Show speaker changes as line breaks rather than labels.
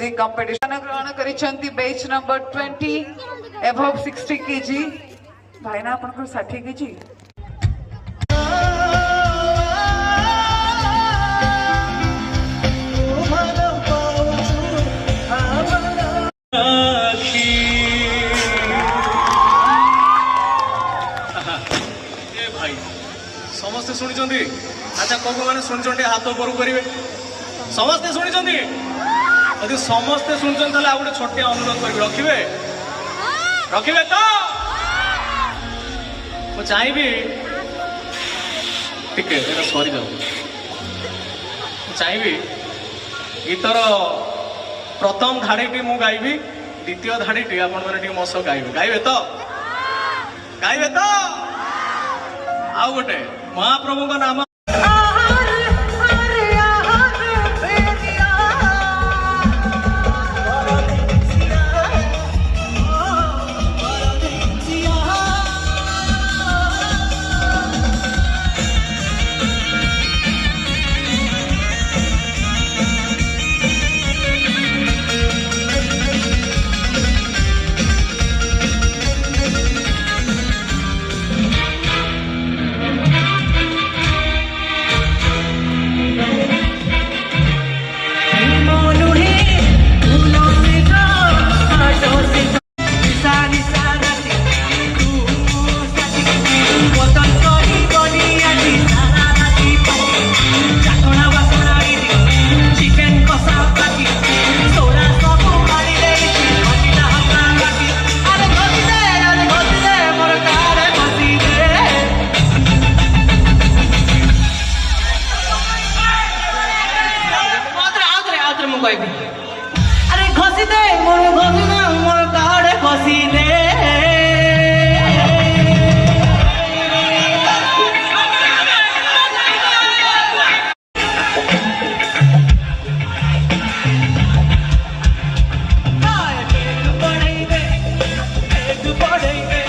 music competition ग्रहण करिसेंती batch number 20 above 60 KG भाईना आपन 60 KG
समस्ते शुणी अच्छा कौ मैंने शुणी हाथ ऊपर करेंगे समस्ते शुणी यदि समस्ते शुणी आ गए छोटे अनुरोध कर रखिए रखिए तो मुझे चाहिए टिके सरी जाऊ चाहिए गीतर प्रथम धाड़ी मु गाइबी द्वितीय धाड़ी आपण मैंने मो सह गाइबे गाइबे तो आउ गोटे महाप्रभु का नाम अरे घसी दे मोर घसी ना मोर काड़े घसी दे बढ़ाई दे